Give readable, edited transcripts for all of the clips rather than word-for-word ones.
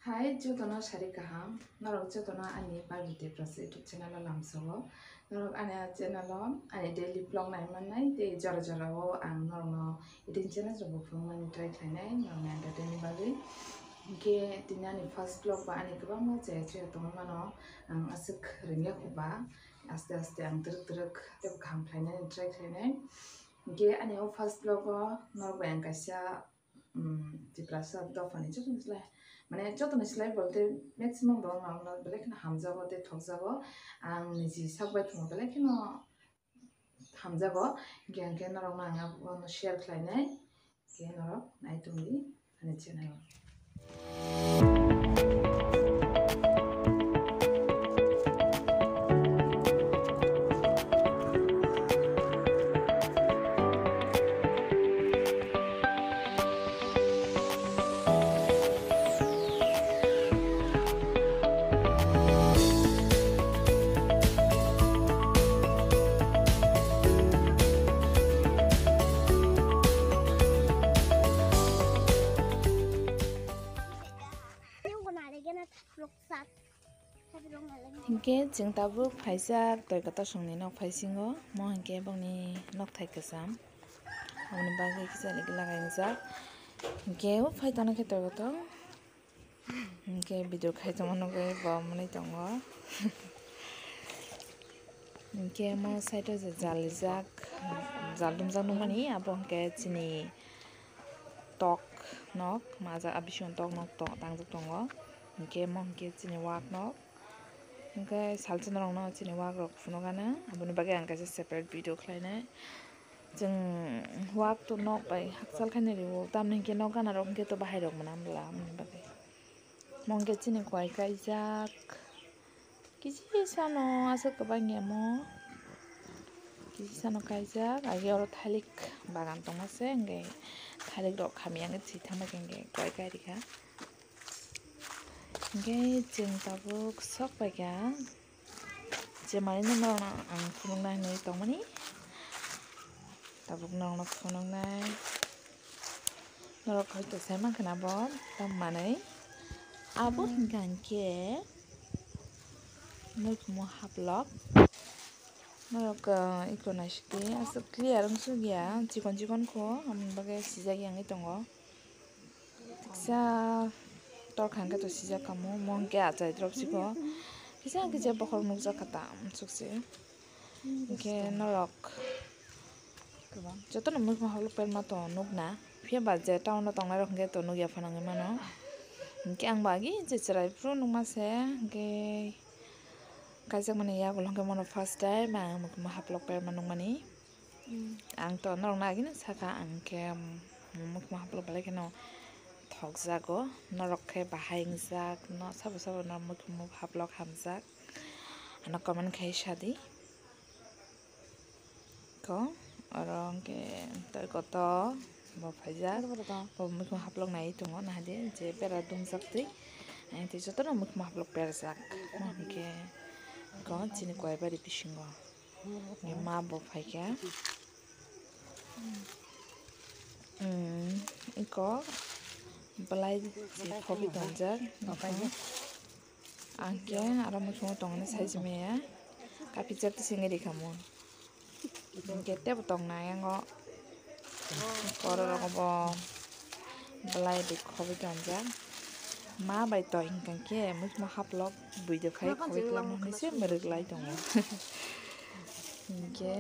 Hai, jotono sari kaham. Narok jotono ani parvati prase YouTube channel lamsogo. Narok ani channel ani daily vlog nai manai te jara jara o ang norno idin channel jobo phung mani try khainai norno entertain bagi. Ke tinani first vlog ba ani kubang ma che che tong mano ang asuk ringya kuba aste aste ang truk truk te kham khainai try khainai. Ke ani o first vlog o norok ang kaisa tiprasa dofani jotono slai মানে যতন সেলাই বলতে ম্যাক্সিমাম রং নাও বেলেগ হামজাগো তে থকজাগো आं निजि सागबाय थङ बेलेग खिनो हामजागो गियान के नरं नाङा शेयार खालायनाय के नरक नायतुंगि आनि channel Hingke jeng tabuk paisa toy kata songni nok paisingo mo hingke bangni nok thai kesam amni bagi kisa lagi lagai ngajak hingke pai tana ke toy kata hingke video khai tong no ge ba mani tongo hingke mo side je jalijak jaldum jang mani abo hingke chini tok nok maja abison tok nok to tangjak tongo hingke mo hingke chini wak nok hingke salchina rong no chini wak rok phuno gana aboni bagi ang kaisa separate video khlainai jeng wak to nok bai haksal khainai rio tamni hingke nok gana rok hingke to bahai rok mana bla amoni bagi mo hingke chini kwai kaijak kisi sano asuk kabang mo kisi sano kaijak age oro thalik bagan tongmase hingke thalik rok khami ang chi thangma hingke kwai kairika hingke jeng tabuk sok paika je mani no ang phunungnai nei tongmani tabuk no phunungnai norok hoito saimang khana bo tammanai abo hingke muikmo haplok norok iko naisike asuk clear ungsu gya chikon chikon ko amoni bage sijak yangi tongo tiksa torkhang ke to sijak kamo mo hingke achai drop siko kisa kisa bokhor nukjak kata sukse hingke norok jotono muikmo haplok perma to nukna phiaba je town o tongnai rok hingke to nukya phanangui mano hingke ang bagi je cherai fru nungmase hingke kaijak mani yakul hingke mono first time ang muikmo haplok perma nungmani ang to norok nagini saka angke muikmo haplok belai kheno thokjago norok khe bahai ungjak no sabo sabo no muikmo haplok hamjak ano comment khai sadi ko oro hingke toy koto bo paijak bo muikmo haplok nai tongo nahade je bera dungjak tui te jotono muikmo haplok berjak mo hingke ko chini kwai bari bisingo ma bo paika iko belai je phobi tongjak angke aro muikmo tongmani saijimaya kapijak tising rikamo hingke tebo tongnai ango koro rok bo belai de khobi tongjak ma bai to hingkake muikmo haplok buido khai khobi tongmo hinse moriklai tongo hingke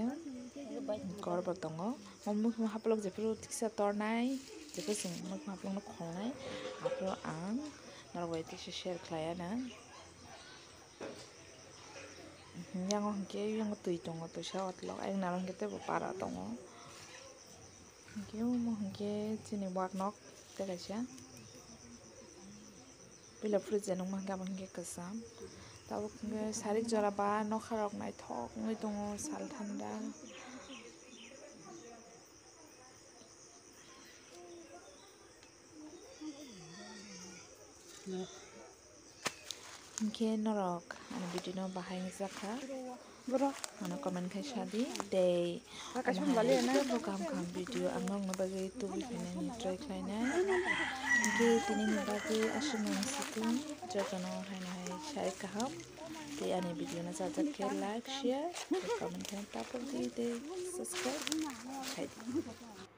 kor bo tongo o muikmo haplok jefru tiksa tornai jefru chwng muikmo haplok no kholnai apro ang norok bai tiksa share khlaiya yango hingke yango tui tongo tuisa otlog ayang naro hingke tebo para tongo hingke mo hingke chini wak nok tei kaisa pila fru je nungma hingke abo hingke kwcham tabuk hingke sarik jora ba nokha rok naithok ongoi tongo sal thanda hingke norok ani video no bahai ungjaka Mana comment khai sadi dei program kam video anong na bagay tuwi kena ni try khlainai ge tini ni bagay asinong situng jagano haina hai share kaham te ani video na sajak ke like share comment kena tapor di de subscribe khai di